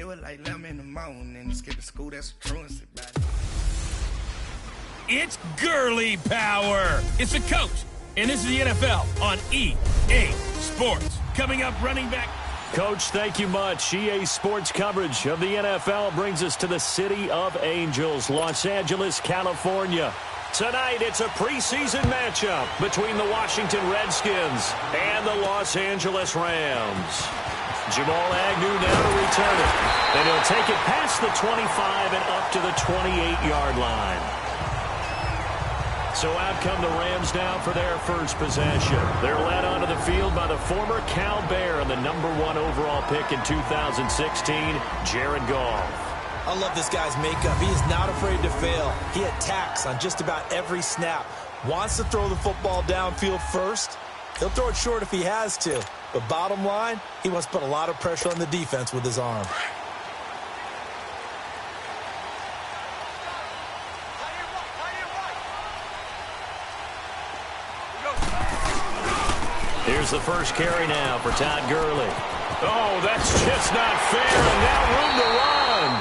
It was like 11 in the morning and skip to school. That's truancy, buddy. It's girly power. It's the coach, and this is the NFL on EA Sports. Coming up, running back. Coach, thank you much. EA Sports coverage of the NFL brings us to the City of Angels, Los Angeles, California. Tonight, it's a preseason matchup between the Washington Redskins and the Los Angeles Rams. Jamal Agnew now to return it, and he'll take it past the 25 and up to the 28-yard line. So out come the Rams now for their first possession. They're led onto the field by the former Cal Bear and the #1 overall pick in 2016, Jared Goff. I love this guy's makeup. He is not afraid to fail. He attacks on just about every snap. Wants to throw the football downfield first. He'll throw it short if he has to. But bottom line, he wants to put a lot of pressure on the defense with his arm. Here's the first carry now for Todd Gurley. Oh, that's just not fair, and now room to run.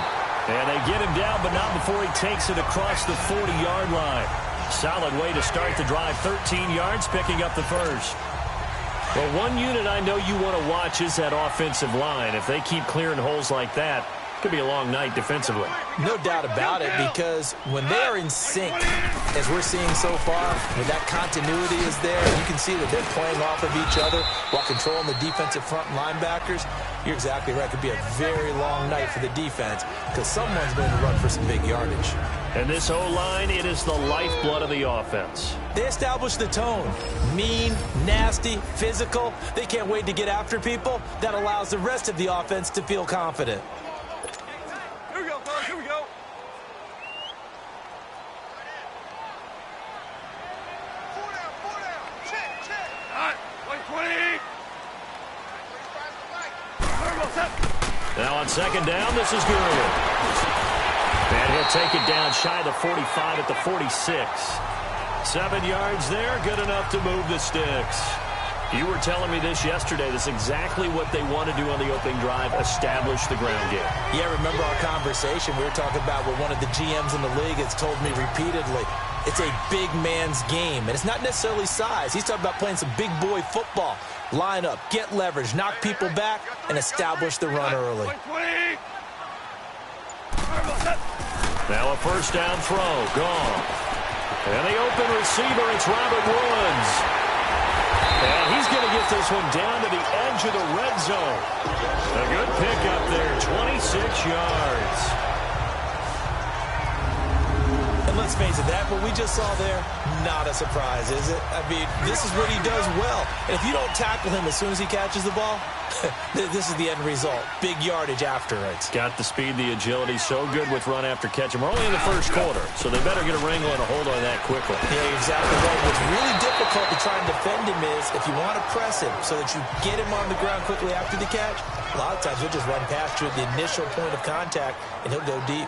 And they get him down, but not before he takes it across the 40-yard line. Solid way to start the drive, 13 yards, picking up the first. Well, one unit I know you want to watch is that offensive line. If they keep clearing holes like that, it could be a long night defensively. No doubt about it, because when they are in sync, as we're seeing so far, when that continuity is there, you can see that they're playing off of each other while controlling the defensive front linebackers. You're exactly right. It could be a very long night for the defense because someone's going to run for some big yardage. And this O-line, it is the lifeblood of the offense. They establish the tone. Mean, nasty, physical. They can't wait to get after people. That allows the rest of the offense to feel confident. Here we go, fellas. Here we go. Four down. Check. All right, 120. Now on second down, this is Gurley. And he'll take it down shy of the 45 at the 46. 7 yards there, good enough to move the sticks. You were telling me this yesterday. This is exactly what they want to do on the opening drive, establish the ground game. Yeah, remember our conversation? We were talking about what one of the GMs in the league has told me repeatedly. It's a big man's game, and it's not necessarily size. He's talking about playing some big boy football. Line up, get leverage, knock people back, and establish the run early. Now a first down throw, gone. And the open receiver, it's Robert Woods. And he's going to get this one down to the edge of the red zone. A good pickup there, 26 yards. And let's face it, that what we just saw there, not a surprise, is it? I mean, this is what he does well. And if you don't tackle him as soon as he catches the ball, this is the end result. Big yardage after it. Got the speed, the agility, so good with run after catch. And we're only in the first quarter, so they better get a wrangle and a hold on that quickly. Yeah, exactly right. What's really difficult to try and defend him is if you want to press him so that you get him on the ground quickly after the catch, a lot of times he'll just run past you at the initial point of contact, and he'll go deep.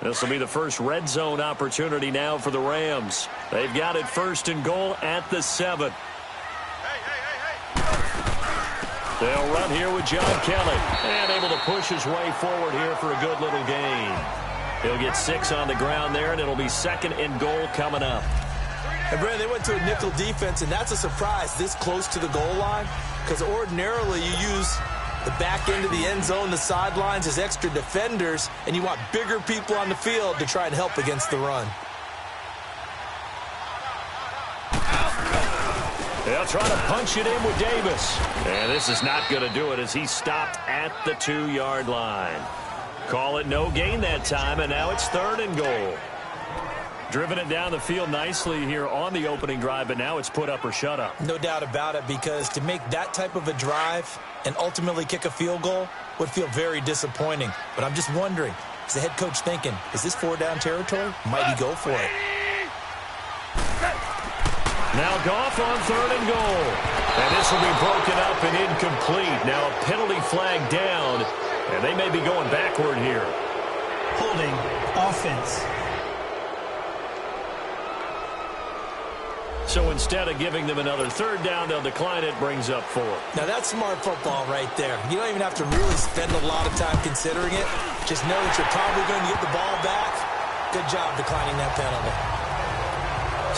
This will be the first red zone opportunity now for the Rams. They've got it first and goal at the 7. They'll run here with John Kelly. And able to push his way forward here for a good little gain. He'll get 6 on the ground there, and it'll be second and goal coming up. And, Brandon, they went to a nickel defense, and that's a surprise this close to the goal line because ordinarily you use the back end of the end zone, the sidelines as extra defenders, and you want bigger people on the field to try and help against the run. They'll try to punch it in with Davis. And this is not going to do it as he stopped at the 2-yard line. Call it no gain that time, and now it's third and goal. Driven it down the field nicely here on the opening drive, but now it's put up or shut up. No doubt about it, because to make that type of a drive and ultimately kick a field goal would feel very disappointing. But I'm just wondering, is the head coach thinking, is this 4-down territory? Might he go for it? Now Goff on 3rd and goal. And this will be broken up and incomplete. Now a penalty flag down, and they may be going backward here. Holding offense. So instead of giving them another 3rd down, they'll decline it, brings up 4. Now that's smart football right there. You don't even have to really spend a lot of time considering it. Just know that you're probably going to get the ball back. Good job declining that penalty.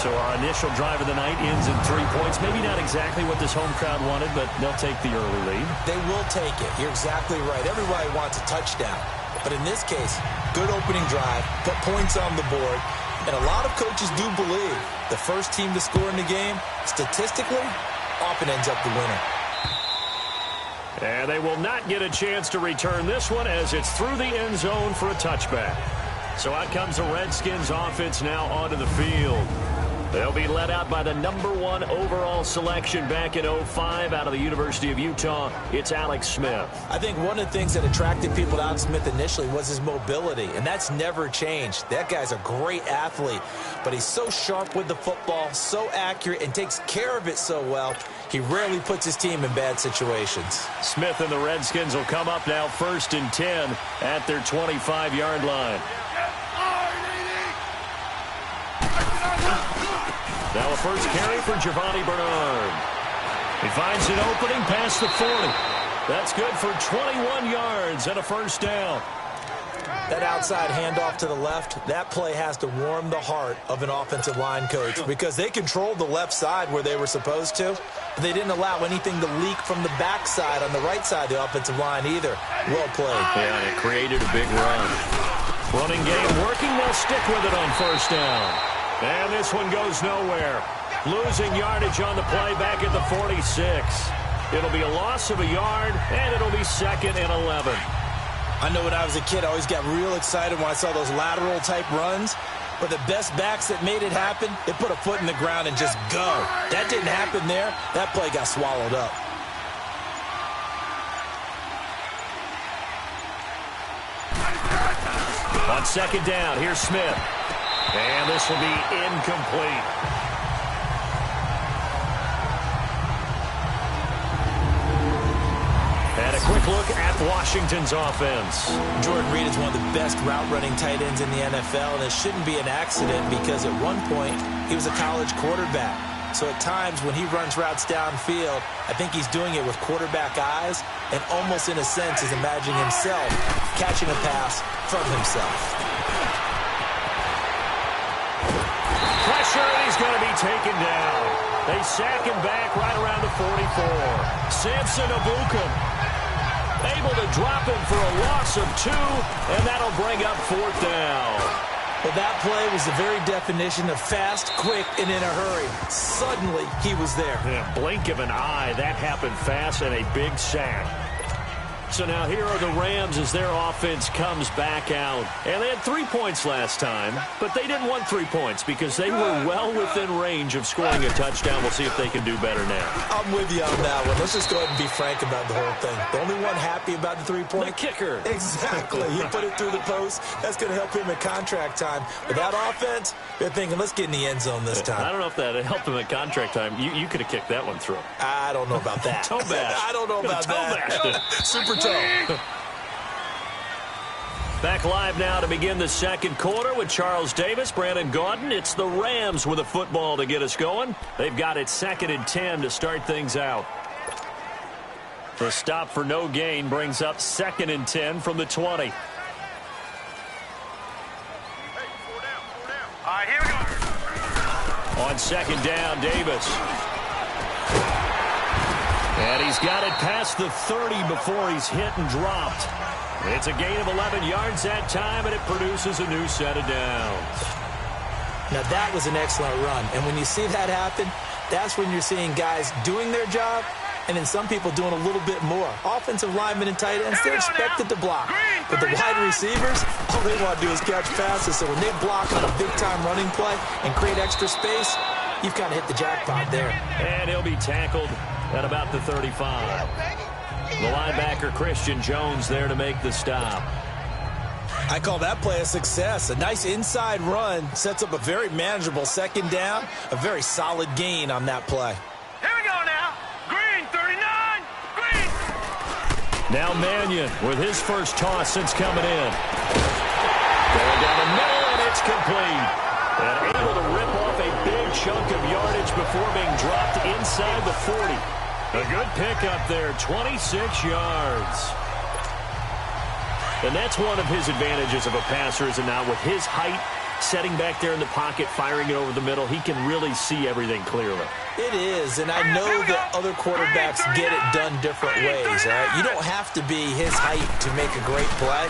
So our initial drive of the night ends in 3 points. Maybe not exactly what this home crowd wanted, but they'll take the early lead. They will take it. You're exactly right. Everybody wants a touchdown. But in this case, good opening drive, put points on the board, and a lot of coaches do believe the first team to score in the game, statistically, often ends up the winner. And they will not get a chance to return this one as it's through the end zone for a touchback. So out comes the Redskins offense now onto the field. They'll be led out by the #1 overall selection back in 2005 out of the University of Utah. It's Alex Smith. I think one of the things that attracted people to Alex Smith initially was his mobility, and that's never changed. That guy's a great athlete, but he's so sharp with the football, so accurate, and takes care of it so well, he rarely puts his team in bad situations. Smith and the Redskins will come up now 1st and 10 at their 25-yard line. Now a first carry for Giovanni Bernard. He finds an opening past the 40. That's good for 21 yards and a 1st down. That outside handoff to the left, that play has to warm the heart of an offensive line coach because they controlled the left side where they were supposed to, but they didn't allow anything to leak from the backside on the right side of the offensive line either. Well played. Yeah, it created a big run. Running game working. They'll stick with it on 1st down. And this one goes nowhere. Losing yardage on the play back at the 46. It'll be a loss of a yard, and it'll be 2nd and 11. I know when I was a kid, I always got real excited when I saw those lateral-type runs. But the best backs that made it happen, they put a foot in the ground and just go. That didn't happen there. That play got swallowed up. On 2nd down, here's Smith. And this will be incomplete. And a quick look at Washington's offense. Jordan Reed is one of the best route-running tight ends in the NFL, and it shouldn't be an accident because at one point he was a college quarterback. So at times when he runs routes downfield, I think he's doing it with quarterback eyes and almost in a sense is imagining himself catching a pass from himself. Pressure, and he's going to be taken down. They sack him back right around the 44. Samson Abukum able to drop him for a loss of 2, and that'll bring up 4th down. Well, that play was the very definition of fast, quick, and in a hurry. Suddenly, he was there. Yeah, blink of an eye, that happened fast, and a big sack. So now here are the Rams as their offense comes back out. And they had 3 points last time, but they didn't want 3 points because they were well within range of scoring a touchdown. We'll see if they can do better now. I'm with you on that one. Let's just go ahead and be frank about the whole thing. The only one happy about the 3-point? The kicker. Exactly. He put it through the post. That's going to help him at contract time. But that offense, they're thinking, let's get in the end zone this time. I don't know if that helped him at contract time. You could have kicked that one through. I don't know about that. Toe bash. I don't know about that. Super toe. Back live now to begin the 2nd quarter with Charles Davis, Brandon Gaudin. It's the Rams with a football to get us going. They've got it 2nd and 10 to start things out. The stop for no gain brings up 2nd and 10 from the 20. Hey, 4 down, 4 down. All right, here we go. On 2nd down, Davis. And he's got it past the 30 before he's hit and dropped. It's a gain of 11 yards that time, and it produces a new set of downs. Now, that was an excellent run. And when you see that happen, that's when you're seeing guys doing their job and then some people doing a little bit more. Offensive linemen and tight ends, they're expected to block. But the wide receivers, all they want to do is catch passes. So when they block on a big-time running play and create extra space, you've kind of hit the jackpot there. And he'll be tackled at about the 35. The linebacker, Christian Jones, there to make the stop. I call that play a success. A nice inside run sets up a very manageable second down, a very solid gain on that play. Here we go now. Green, 39. Green. Now Mannion with his first toss since coming in. Going down the middle, and it's complete. And able to rip off a big chunk of yardage before being dropped inside the 40. A good pickup there, 26 yards. And that's one of his advantages of a passer, is it not? With his height, setting back there in the pocket, firing it over the middle, he can really see everything clearly. It is, and I know that other quarterbacks get it done different ways, all right? You don't have to be his height to make a great play,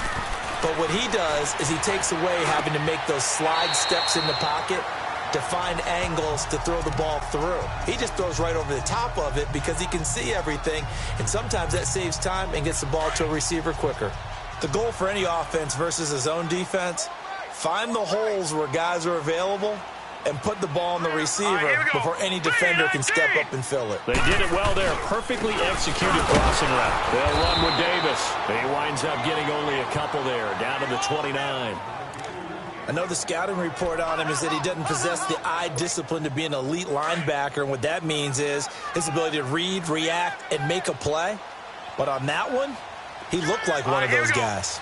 but what he does is he takes away having to make those slide steps in the pocket to find angles to throw the ball through. He just throws right over the top of it because he can see everything, and sometimes that saves time and gets the ball to a receiver quicker. The goal for any offense versus a zone defense, find the holes where guys are available and put the ball on the receiver before any defender can step up and fill it. They did it well there. Perfectly executed crossing route. They'll run with Davis. He winds up getting only a couple there, down to the 29. I know the scouting report on him is that he doesn't possess the eye discipline to be an elite linebacker, and what that means is his ability to read, react, and make a play. But on that one, he looked like one of those guys.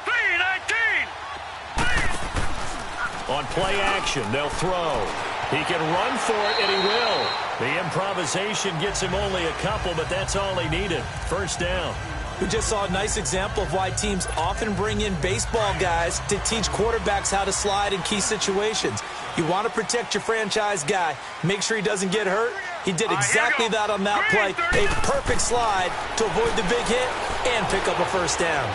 3-19. On play action, they'll throw. He can run for it, and he will. The improvisation gets him only a couple, but that's all he needed. First down. We just saw a nice example of why teams often bring in baseball guys to teach quarterbacks how to slide in key situations. You want to protect your franchise guy. Make sure he doesn't get hurt. He did exactly that on that play. A perfect slide to avoid the big hit and pick up a first down.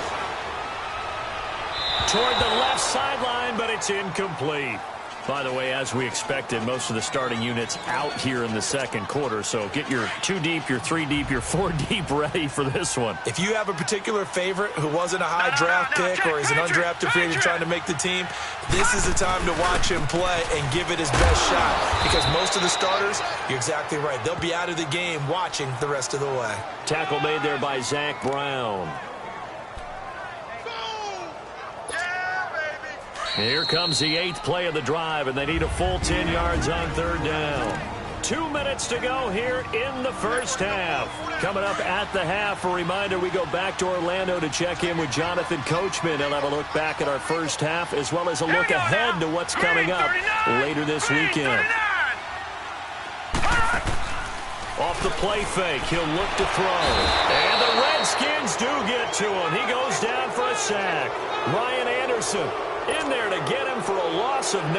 Toward the left sideline, but it's incomplete. By the way, as we expected, most of the starting units out here in the second quarter, so get your 2 deep, your 3 deep, your 4 deep ready for this one. If you have a particular favorite who wasn't a high draft pick or is an undrafted free agent trying to make the team, this is the time to watch him play and give it his best shot, because most of the starters, you're exactly right, they'll be out of the game watching the rest of the way. Tackle made there by Zach Brown. Here comes the 8th play of the drive, and they need a full 10 yards on third down. 2 minutes to go here in the first half. Coming up at the half, a reminder, we go back to Orlando to check in with Jonathan Coachman. He'll have a look back at our first half, as well as a look ahead to what's coming up later this weekend. Off the play fake, he'll look to throw. And the Redskins do get to him. He goes down for a sack. Ryan Anderson in there to get him for a loss of 9,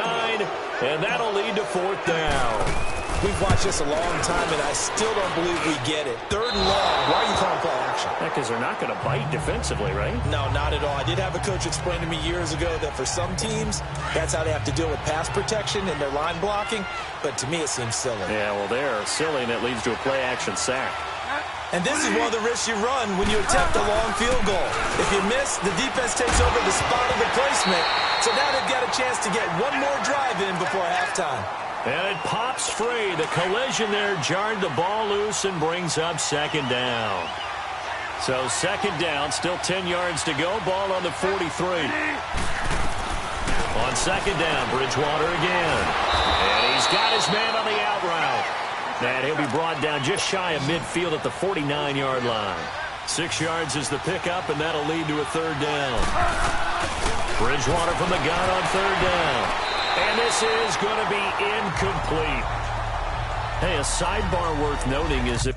and that'll lead to 4th down. We've watched this a long time, and I still don't believe we get it. 3rd and long. Why are you calling play action? Because they're not going to bite defensively, right? No, not at all. I did have a coach explain to me years ago that for some teams, that's how they have to deal with pass protection and their line blocking, but to me it seems silly. Yeah, well, they're silly, and it leads to a play-action sack. And this is one of the risks you run when you attempt a long field goal. If you miss, the defense takes over the spot of the placement, so now they've got a chance to get one more drive in before halftime. And it pops free. The collision there jarred the ball loose and brings up 2nd down. So 2nd down, still 10 yards to go. Ball on the 43. On 2nd down, Bridgewater again. And he's got his man on the out route. And he'll be brought down just shy of midfield at the 49-yard line. 6 yards is the pickup, and that'll lead to a 3rd down. Bridgewater from the gun on 3rd down. And this is going to be incomplete. Hey, a sidebar worth noting is if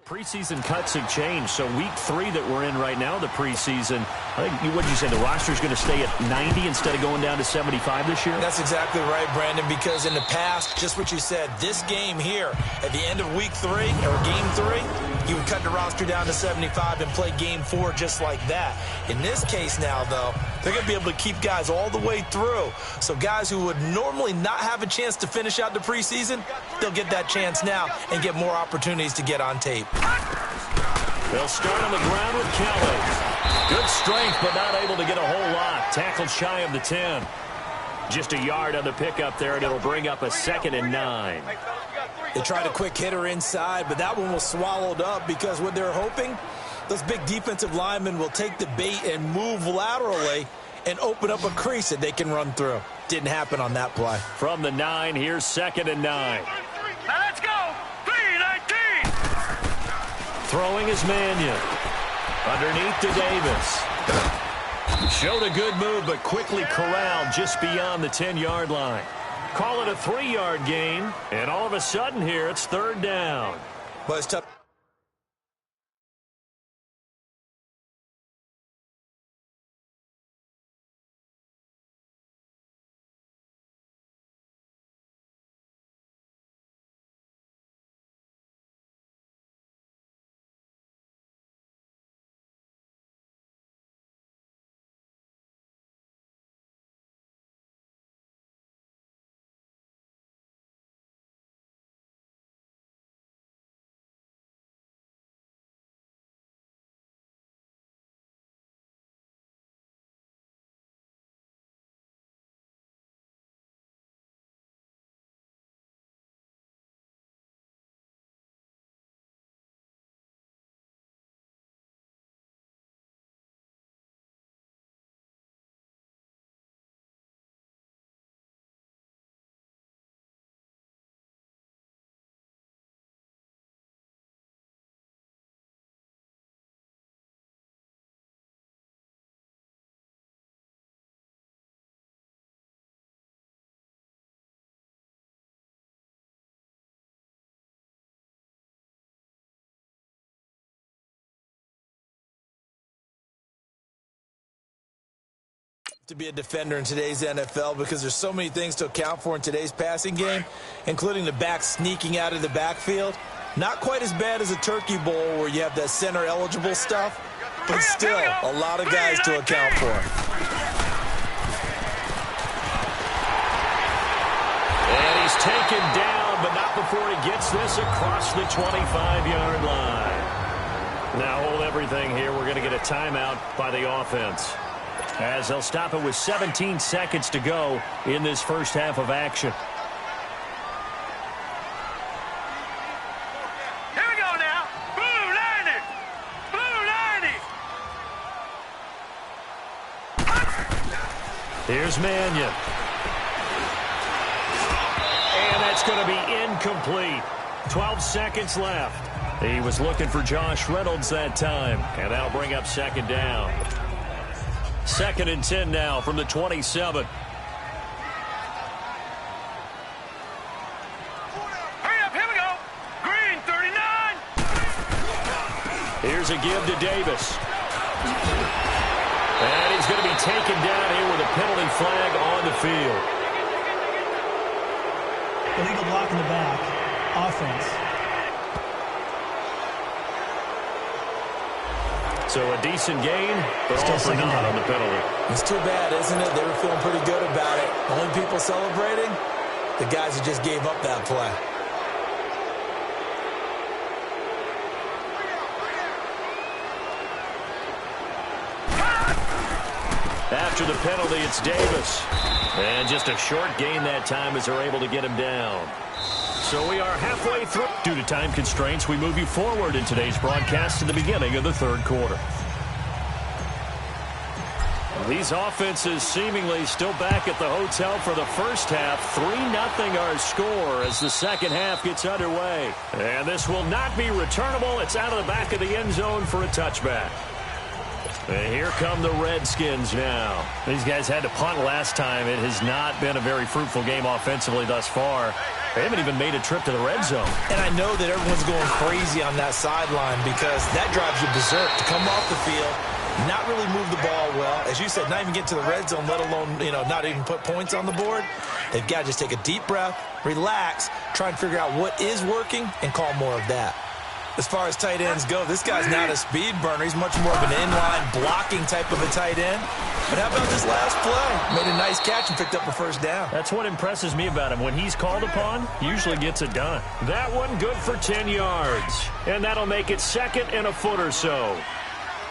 Preseason cuts have changed, so week 3 that we're in right now, the preseason, I think, what did you say, the roster's going to stay at 90 instead of going down to 75 this year? That's exactly right, Brandon, because in the past, just what you said, this game here, at the end of week 3, or game 3, you would cut the roster down to 75 and play game 4 just like that. In this case now, though, they're going to be able to keep guys all the way through. So guys who would normally not have a chance to finish out the preseason, they'll get that chance now and get more opportunities to get on tape. They'll start on the ground with Kelly. Good strength, but not able to get a whole lot. Tackled shy of the 10. Just a yard on the pickup there, and it'll bring up a 2nd and 9. They tried a quick hitter inside, but that one was swallowed up because what they're hoping, those big defensive linemen will take the bait and move laterally and open up a crease that they can run through. Didn't happen on that play. From the 9, here's 2nd and 9. Now let's go. 3-19. Throwing is Mannion. Underneath to Davis. Showed a good move, but quickly corralled just beyond the 10-yard line. Call it a 3-yard gain, and all of a sudden here, it's 3rd down. Well, it's tough. To be a defender in today's NFL because there's so many things to account for in today's passing game, including the back sneaking out of the backfield. Not quite as bad as a turkey bowl where you have that center eligible stuff, but still a lot of guys to account for. And he's taken down, but not before he gets this across the 25-yard line. Now hold everything here. We're going to get a timeout by the offense, as they'll stop it with 17 seconds to go in this first half of action. Here we go now. Blue 90. Blue 90. Here's Mannion. And that's going to be incomplete. 12 seconds left. He was looking for Josh Reynolds that time, and that'll bring up 2nd down. 2nd and 10 now from the 27. Hurry up, here we go. Green 39. Here's a give to Davis. And he's going to be taken down here with a penalty flag on the field. Illegal block in the back. Offense. So a decent gain, but all for naught on the penalty. It's too bad, isn't it? They were feeling pretty good about it. The only people celebrating, the guys who just gave up that play. After the penalty, it's Davis. And just a short gain that time as they're able to get him down. So we are halfway through. Due to time constraints, we move you forward in today's broadcast to the beginning of the 3rd quarter. These offenses seemingly still back at the hotel for the first half. 3-0 our score as the second half gets underway. And this will not be returnable. It's out of the back of the end zone for a touchback. And here come the Redskins now. These guys had to punt last time. It has not been a very fruitful game offensively thus far. They haven't even made a trip to the red zone. And I know that everyone's going crazy on that sideline because that drives you berserk to come off the field, not really move the ball well. As you said, not even get to the red zone, let alone, not even put points on the board. They've got to just take a deep breath, relax, try and figure out what is working, and call more of that. As far as tight ends go, this guy's not a speed burner. He's much more of an inline blocking type of a tight end. But how about this last play? Made a nice catch and picked up a first down. That's what impresses me about him. When he's called upon, he usually gets it done. That one good for 10 yards. And that'll make it 2nd and a foot or so.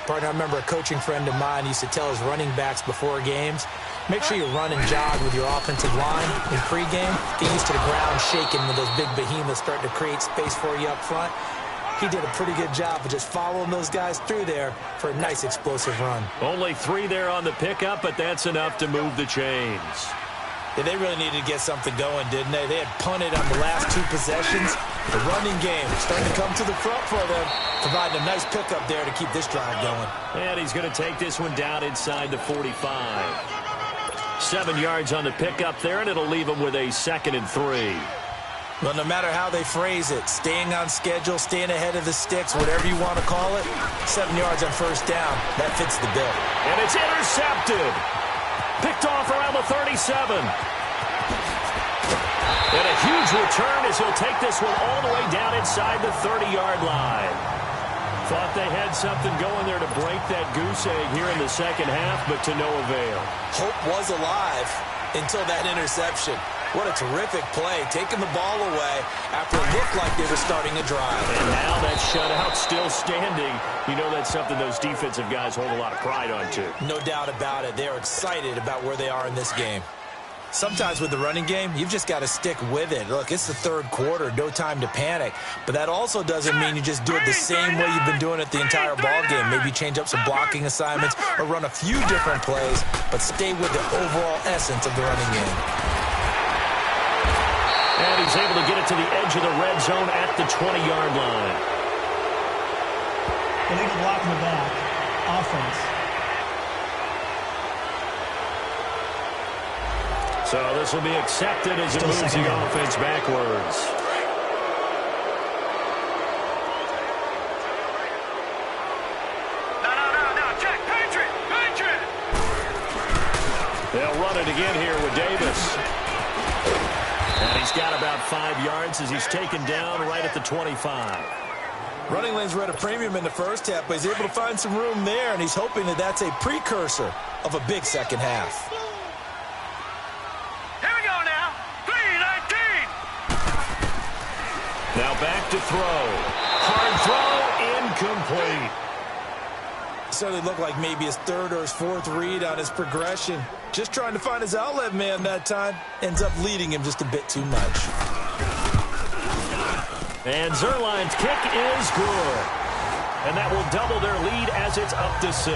Partner, I remember a coaching friend of mine used to tell his running backs before games, make sure you run and jog with your offensive line in pregame. Get used to the ground shaking when those big behemoths start to create space for you up front. He did a pretty good job of just following those guys through there for a nice explosive run. Only 3 there on the pickup, but that's enough to move the chains. Yeah, they really needed to get something going, didn't they? They had punted on the last 2 possessions. The running game starting to come to the front for them, providing a nice pickup there to keep this drive going. And he's going to take this one down inside the 45. 7 yards on the pickup there, and it'll leave him with a 2nd and 3. Well, no matter how they phrase it, staying on schedule, staying ahead of the sticks, whatever you want to call it, 7 yards on first down, that fits the bill. And it's intercepted. Picked off around the 37. And a huge return as he'll take this one all the way down inside the 30-yard line. Thought they had something going there to break that goose egg here in the second half, but to no avail. Hope was alive until that interception. What a terrific play, taking the ball away after it looked like they were starting a drive. And now that shutout still standing. You know that's something those defensive guys hold a lot of pride on, too. No doubt about it. They're excited about where they are in this game. Sometimes with the running game, you've just got to stick with it. Look, it's the 3rd quarter, no time to panic. But that also doesn't mean you just do it the same way you've been doing it the entire ball game. Maybe change up some blocking assignments or run a few different plays, but stay with the overall essence of the running game. And he's able to get it to the edge of the red zone at the 20-yard line. Illegal block in the back. Offense. So this will be accepted as it moves the offense backwards. No, check, Patriot! They'll run it again here with Davis. And he's got about 5 yards as he's taken down right at the 25. Running lanes were at a premium in the first half, but he's able to find some room there, and he's hoping that that's a precursor of a big second half. Here we go now. 3-19. Now back to throw. Hard throw, incomplete. Certainly looked like maybe his 3rd or his 4th read on his progression. Just trying to find his outlet man that time. Ends up leading him just a bit too much. And Zerline's kick is good. And that will double their lead as it's up to 6.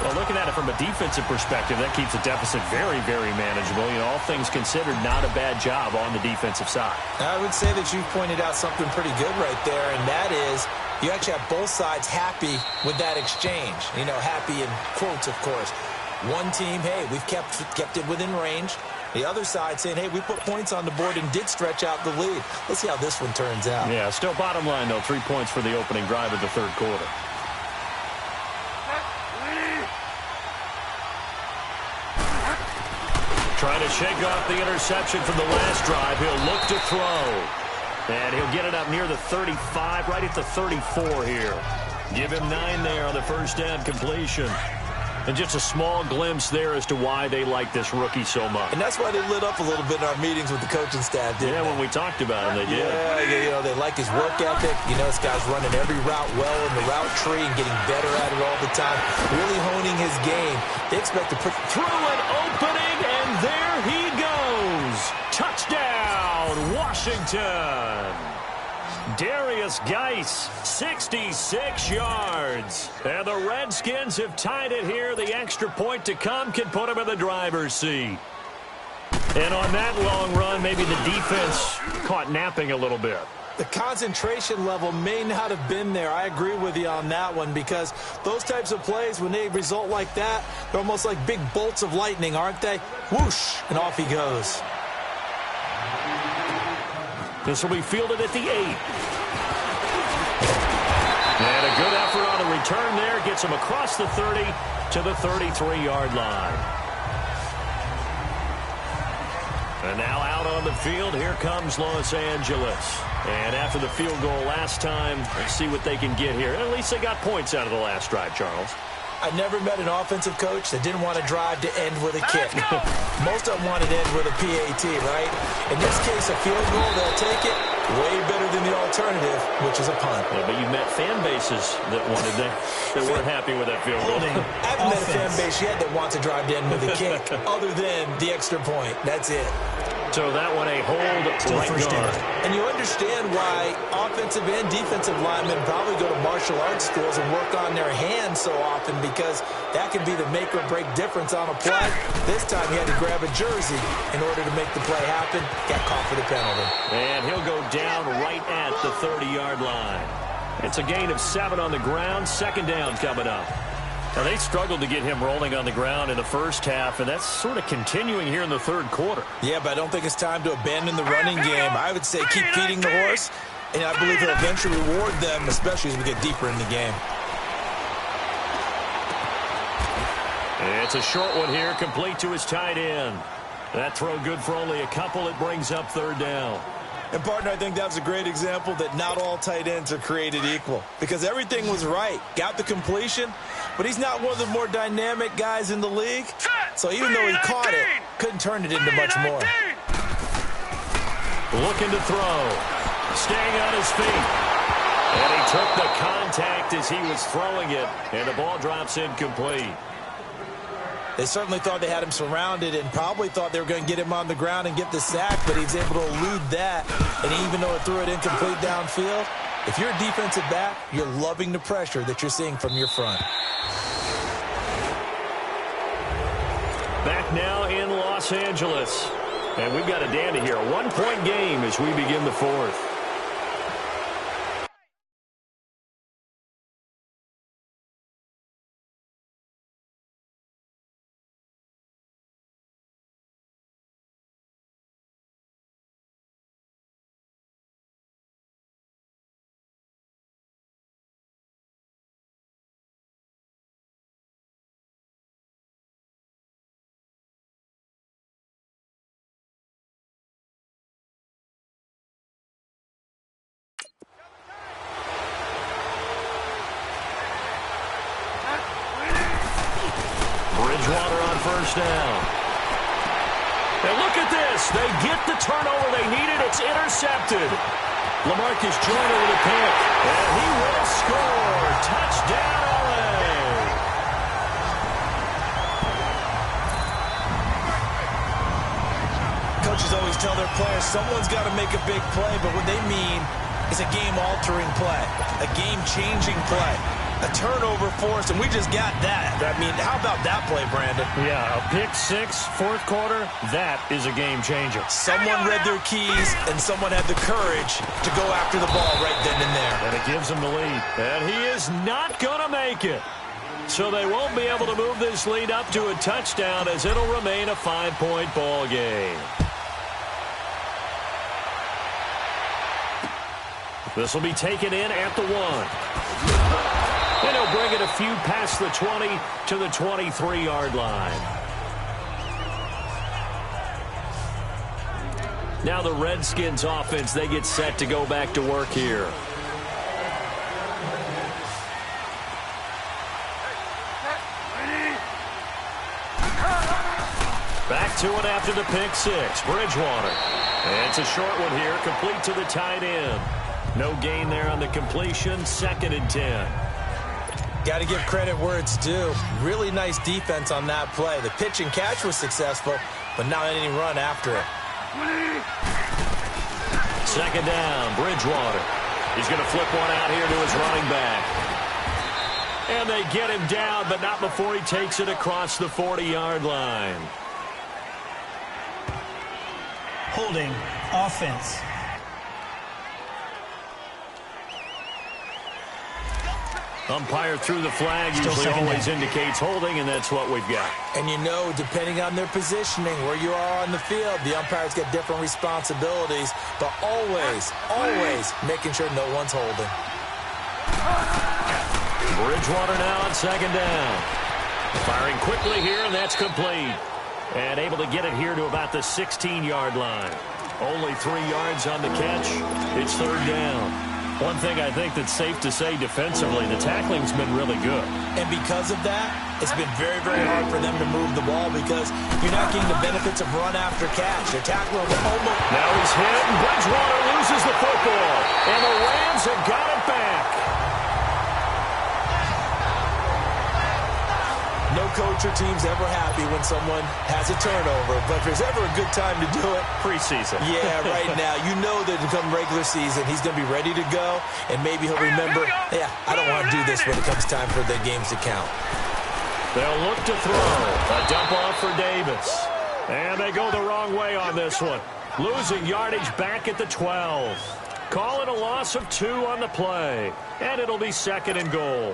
Well, looking at it from a defensive perspective, that keeps the deficit very, very manageable. All things considered, not a bad job on the defensive side. I would say that you've pointed out something pretty good right there, and that is you actually have both sides happy with that exchange. Happy in quotes, of course. One team, hey, we've kept it within range. The other side saying, hey, we put points on the board and did stretch out the lead. Let's see how this one turns out. Yeah, still bottom line, though, 3 points for the opening drive of the 3rd quarter. Trying to shake off the interception from the last drive. He'll look to throw. And he'll get it up near the 35, right at the 34 here. Give him 9 there on the first down completion. And just a small glimpse there as to why they like this rookie so much. And that's why they lit up a little bit in our meetings with the coaching staff, didn't they? When we talked about him, they did. Yeah, they like his work ethic. This guy's running every route well in the route tree and getting better at it all the time. Really honing his game. They expect to put through an opening, and there he goes. Touchdown, Washington. Darius Geis, 66 yards. And the Redskins have tied it here. The extra point to come can put them in the driver's seat. And on that long run, maybe the defense caught napping a little bit. The concentration level may not have been there. I agree with you on that one because those types of plays, when they result like that, they're almost like big bolts of lightning, aren't they? Whoosh, and off he goes. This will be fielded at the 8. And a good effort on the return there. Gets him across the 30 to the 33-yard line. And now out on the field, here comes Los Angeles. And after the field goal last time, let's see what they can get here. At least they got points out of the last drive, Charles. I never met an offensive coach that didn't want to drive to end with a kick. Most of them wanted to end with a PAT, right? In this case, a field goal, they'll take it. Way better than the alternative, which is a punt. Yeah, but you met fan bases that wanted that weren't happy with that field goal. I haven't met a fan base yet that wants to drive to end with a kick, other than the extra point. That's it. So that one a hold right guard. And you understand why offensive and defensive linemen probably go to martial arts schools and work on their hands so often, because that can be the make or break difference on a play. This time he had to grab a jersey in order to make the play happen. Got caught for the penalty. And he'll go down right at the 30-yard line. It's a gain of 7 on the ground. Second down coming up. Now, they struggled to get him rolling on the ground in the first half, and that's sort of continuing here in the third quarter. Yeah, but I don't think it's time to abandon the running game. I would say keep feeding the horse, and I believe he'll eventually reward them, especially as we get deeper in the game. It's a short one here, complete to his tight end. That throw good for only a couple. It brings up third down. And, partner, I think that was a great example that not all tight ends are created equal, because everything was right. Got the completion, but he's not one of the more dynamic guys in the league. So even though he caught it, couldn't turn it into much more. Looking to throw. Staying on his feet. And he took the contact as he was throwing it, and the ball drops incomplete. They certainly thought they had him surrounded and probably thought they were going to get him on the ground and get the sack, but he's able to elude that. And even though it threw it incomplete downfield, if you're a defensive back, you're loving the pressure that you're seeing from your front. Back now in Los Angeles. And we've got a dandy here. A one-point game as we begin the fourth. Bridgewater on first down. And look at this. They get the turnover they needed. It's intercepted. LaMarcus Joyner with a pick. And he will score. Touchdown, LA. Coaches always tell their players someone's got to make a big play, but what they mean is a game-altering play, a game-changing play. A turnover force, and we just got that. I mean, how about that play, Brandon? Yeah, a pick six, fourth quarter, that is a game changer. Someone read their keys, and someone had the courage to go after the ball right then and there. And it gives him the lead. And he is not going to make it. So they won't be able to move this lead up to a touchdown, as it'll remain a 5-point ball game. This will be taken in at the 1. And he'll bring it a few past the 20 to the 23-yard line. Now the Redskins offense, they get set to go back to work here. Back to it after the pick six. Bridgewater. And it's a short one here, complete to the tight end. No gain there on the completion, 2nd and 10. Got to give credit where it's due. Really nice defense on that play. The pitch and catch was successful, but not any run after it. 2nd down, Bridgewater. He's going to flip one out here to his running back. And they get him down, but not before he takes it across the 40-yard line. Holding offense. Umpire threw the flag, usually always indicates holding, and that's what we've got. And you know, depending on their positioning, where you are on the field, the umpires get different responsibilities, but always, always making sure no one's holding. Bridgewater now on second down. Firing quickly here, and that's complete. And able to get it here to about the 16-yard line. Only 3 yards on the catch. It's third down. One thing I think that's safe to say defensively, the tackling's been really good. And because of that, it's been very, very hard for them to move the ball because you're not getting the benefits of run after catch. They're tackling almost. Now he's hit, and Bridgewater loses the football. And the Rams have got it back. No coach or team's ever happy when someone has a turnover, but if there's ever a good time to do it, preseason. Yeah, right now. You know that come regular season, he's going to be ready to go, and maybe he'll remember, yeah, I don't want to do this when it comes time for the games to count. They'll look to throw. A dump off for Davis. And they go the wrong way on this one. Losing yardage back at the 12. Call it a loss of 2 on the play. And it'll be second and goal.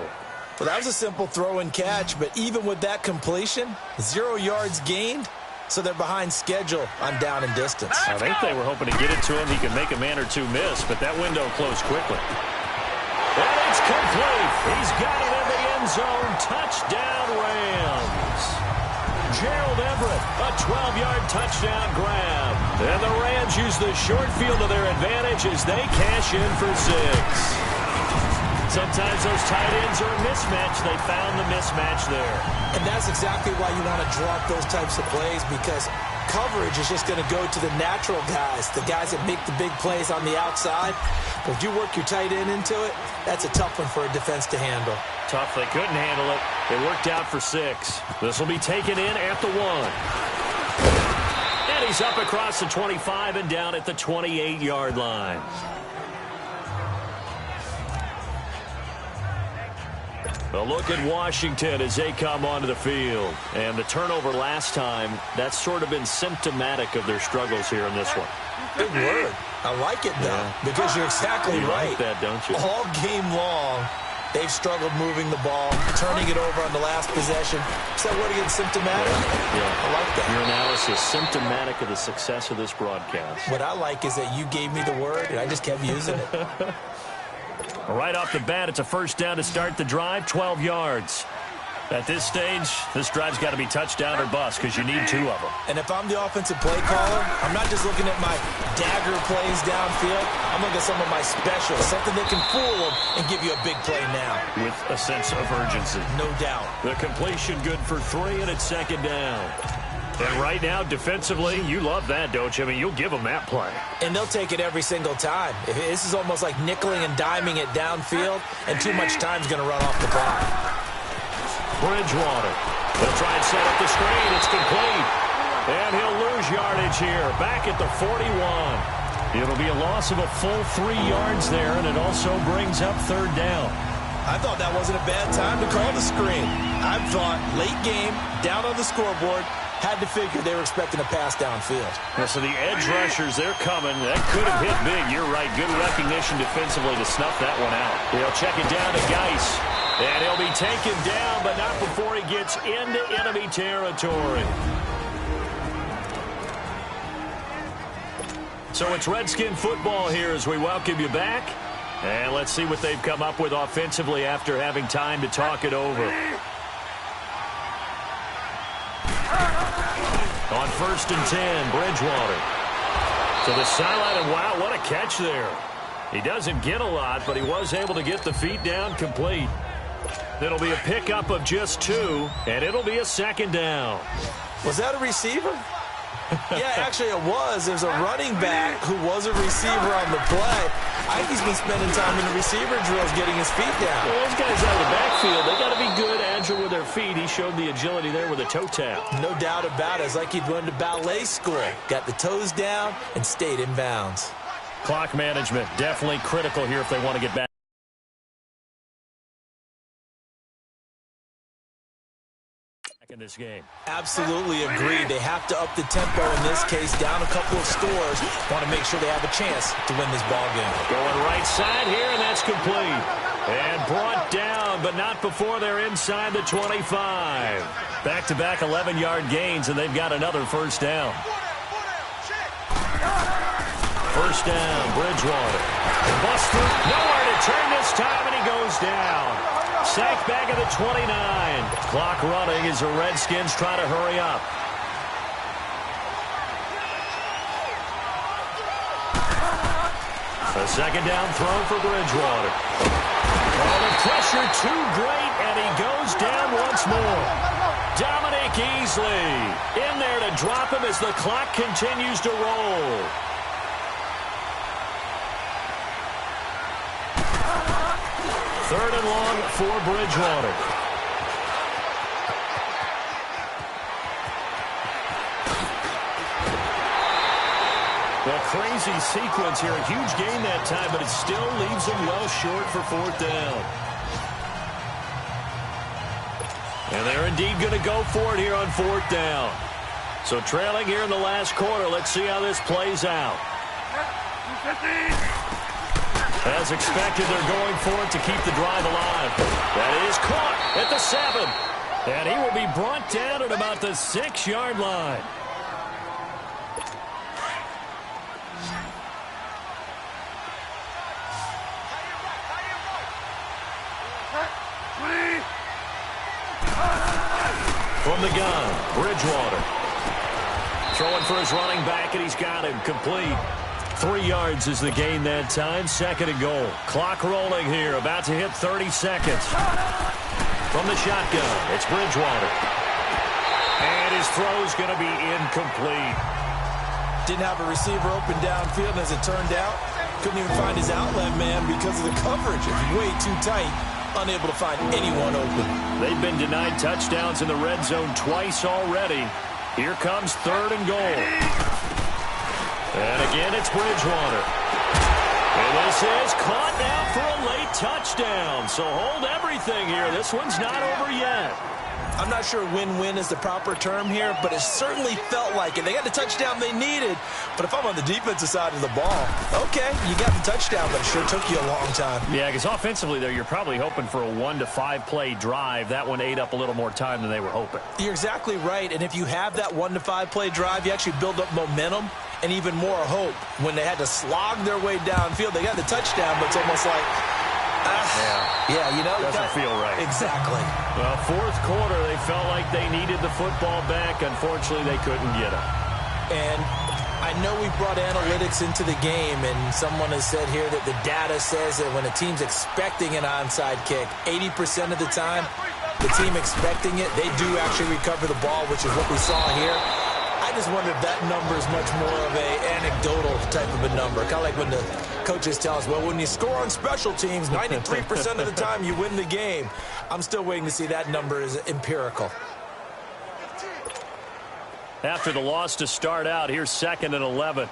Well, that was a simple throw and catch, but even with that completion, 0 yards gained, so they're behind schedule on down and distance. I think they were hoping to get it to him. He could make a man or two miss, but that window closed quickly. And it's complete. He's got it in the end zone. Touchdown, Rams. Gerald Everett, a 12-yard touchdown grab. And the Rams use the short field to their advantage as they cash in for 6. Sometimes those tight ends are a mismatch. They found the mismatch there. And that's exactly why you want to draw up those types of plays, because coverage is just going to go to the natural guys, the guys that make the big plays on the outside. But if you work your tight end into it, that's a tough one for a defense to handle. Tough. They couldn't handle it. It worked out for 6. This will be taken in at the 1. And he's up across the 25 and down at the 28-yard line. A look at Washington as they come onto the field. And the turnover last time, that's sort of been symptomatic of their struggles here in this one. Big word. I like it, though, because you're exactly right. You like that, don't you? All game long, they've struggled moving the ball, turning it over on the last possession. Is that word again, symptomatic? Yeah. I like that. Your analysis, symptomatic of the success of this broadcast. What I like is that you gave me the word, and I just kept using it. Right off the bat, it's a first down to start the drive, 12 yards. At this stage, this drive's got to be touchdown or bust because you need 2 of them. And if I'm the offensive play caller, I'm not just looking at my dagger plays downfield. I'm looking at some of my specials, something that can fool them and give you a big play now. With a sense of urgency. No doubt. The completion good for 3, and it's second down. And right now, defensively, you love that, don't you? I mean, you'll give them that play. And they'll take it every single time. This is almost like nickeling and diming it downfield, and too much time's going to run off the clock. Bridgewater. They'll try and set up the screen. It's complete. And he'll lose yardage here. Back at the 41. It'll be a loss of a full 3 yards there, and it also brings up third down. I thought that wasn't a bad time to call the screen. I thought late game, down on the scoreboard, had to figure they were expecting a pass downfield. Yeah, so the edge rushers, they're coming. That could have hit big. You're right. Good recognition defensively to snuff that one out. They'll check it down to Geis. And he'll be taken down, but not before he gets into enemy territory. So it's Redskin football here as we welcome you back. And let's see what they've come up with offensively after having time to talk it over. On 1st and 10, Bridgewater. To the sideline, and wow, what a catch there. He doesn't get a lot, but he was able to get the feet down complete. It'll be a pickup of just 2, and it'll be a second down. Was that a receiver? Yeah, actually it was. There's a running back who was a receiver on the play. I think he's been spending time in the receiver drills getting his feet down. Well, those guys out of the backfield, they got to be good, agile with their feet. He showed the agility there with a toe tap. No doubt about it. It's like he'd run to ballet school. Got the toes down and stayed in bounds. Clock management, definitely critical here if they want to get back in this game. Absolutely agreed. They have to up the tempo in this case, down a couple of scores. Want to make sure they have a chance to win this ball game. Going right side here, and that's complete. And brought down, but not before they're inside the 25. Back-to-back 11-yard gains, and they've got another first down. First down, Bridgewater. Buster, nowhere to turn this time, and he goes down. Sacked back at the 29. Clock running as the Redskins try to hurry up. A second down throw for Bridgewater. Oh, the pressure too great, and he goes down once more. Dominic Easley in there to drop him as the clock continues to roll. Third and long for Bridgewater. Well, crazy sequence here. A huge gain that time, but it still leaves them well short for fourth down. And they're indeed going to go for it here on fourth down. So trailing here in the last quarter. Let's see how this plays out. As expected, they're going for it to keep the drive alive. That is caught at the 7. And he will be brought down at about the 6-yard line. From the gun, Bridgewater. Throwing for his running back, and he's got him complete. 3 yards is the gain that time. Second and goal. Clock rolling here. About to hit 30 seconds. From the shotgun, it's Bridgewater. And his throw's going to be incomplete. Didn't have a receiver open downfield, and as it turned out, couldn't even find his outlet man because of the coverage. It's way too tight. Unable to find anyone open. They've been denied touchdowns in the red zone twice already. Here comes third and goal. And again, it's Bridgewater. And this is caught now for a late touchdown. So hold everything here. This one's not over yet. I'm not sure win-win is the proper term here, but it certainly felt like it. They got the touchdown they needed, but if I'm on the defensive side of the ball, okay, you got the touchdown, but it sure took you a long time. Yeah, because offensively, though, you're probably hoping for a 1 to 5 play drive. That one ate up a little more time than they were hoping. You're exactly right, and if you have that 1 to 5 play drive, you actually build up momentum and even more hope. When they had to slog their way downfield, they got the touchdown, but it's almost like, yeah, you know, doesn't feel right. Exactly. Well, fourth quarter, they felt like they needed the football back. Unfortunately, they couldn't get it. And I know we brought analytics into the game, and someone has said here that the data says that when a team's expecting an onside kick, 80% of the time, the team expecting it, they do actually recover the ball, which is what we saw here. I just wonder if that number is much more of a anecdotal type of a number. Kind of like when the coaches tell us, well, when you score on special teams, 93% of the time you win the game. I'm still waiting to see that number is empirical. After the loss to start out, here's 2nd and 11.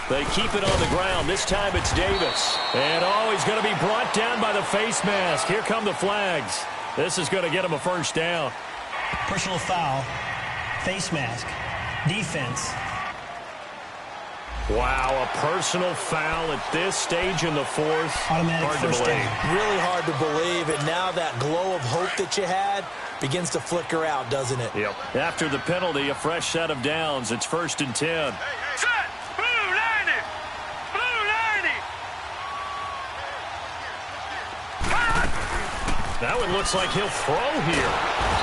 They keep it on the ground. This time it's Davis. And, he's going to be brought down by the face mask. Here come the flags. This is going to get him a first down. Personal foul, face mask, defense. Wow, a personal foul at this stage in the fourth. Automatic hard to first believe. down. Really hard to believe, and now that glow of hope that you had begins to flicker out, doesn't it? Yep. After the penalty, a fresh set of downs. It's 1st and 10. Set! Blue 90! Blue 90! Now it looks like he'll throw here.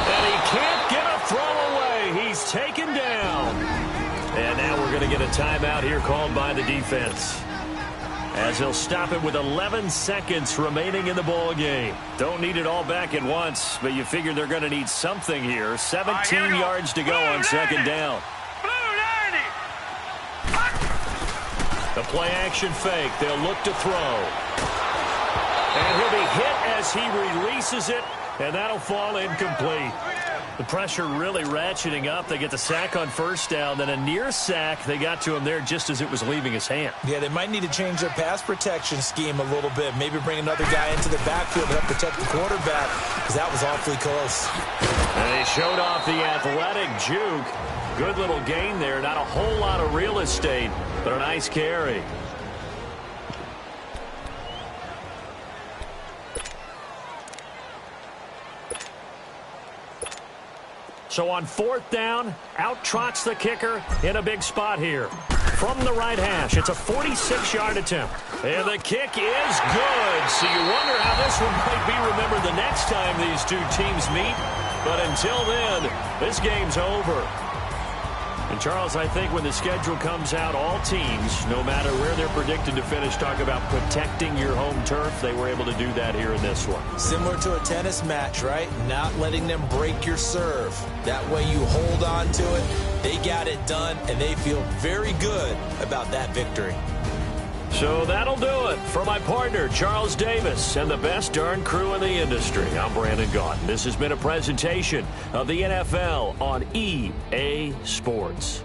And he can't get a throw away. He's taken down. And now we're going to get a timeout here called by the defense, as he'll stop it with 11 seconds remaining in the ball game. Don't need it all back at once, but you figure they're going to need something here. 17 yards to go on 2nd down. Blue 90! The play action fake. They'll look to throw. And he'll be hit as he releases it, and that'll fall incomplete. The pressure really ratcheting up. They get the sack on first down, then a near sack. They got to him there just as it was leaving his hand. Yeah, they might need to change their pass protection scheme a little bit. Maybe bring another guy into the backfield to help protect the quarterback, because that was awfully close. And he showed off the athletic juke. Good little gain there. Not a whole lot of real estate, but a nice carry. So on 4th down, out trots the kicker in a big spot here. From the right hash, it's a 46-yard attempt. And the kick is good. So you wonder how this one might be remembered the next time these two teams meet. But until then, this game's over. And, Charles, I think when the schedule comes out, all teams, no matter where they're predicted to finish, talk about protecting your home turf. They were able to do that here in this one. Similar to a tennis match, right? Not letting them break your serve. That way you hold on to it. They got it done, and they feel very good about that victory. So that'll do it for my partner, Charles Davis, and the best darn crew in the industry. I'm Brandon Gaudin. This has been a presentation of the NFL on EA Sports.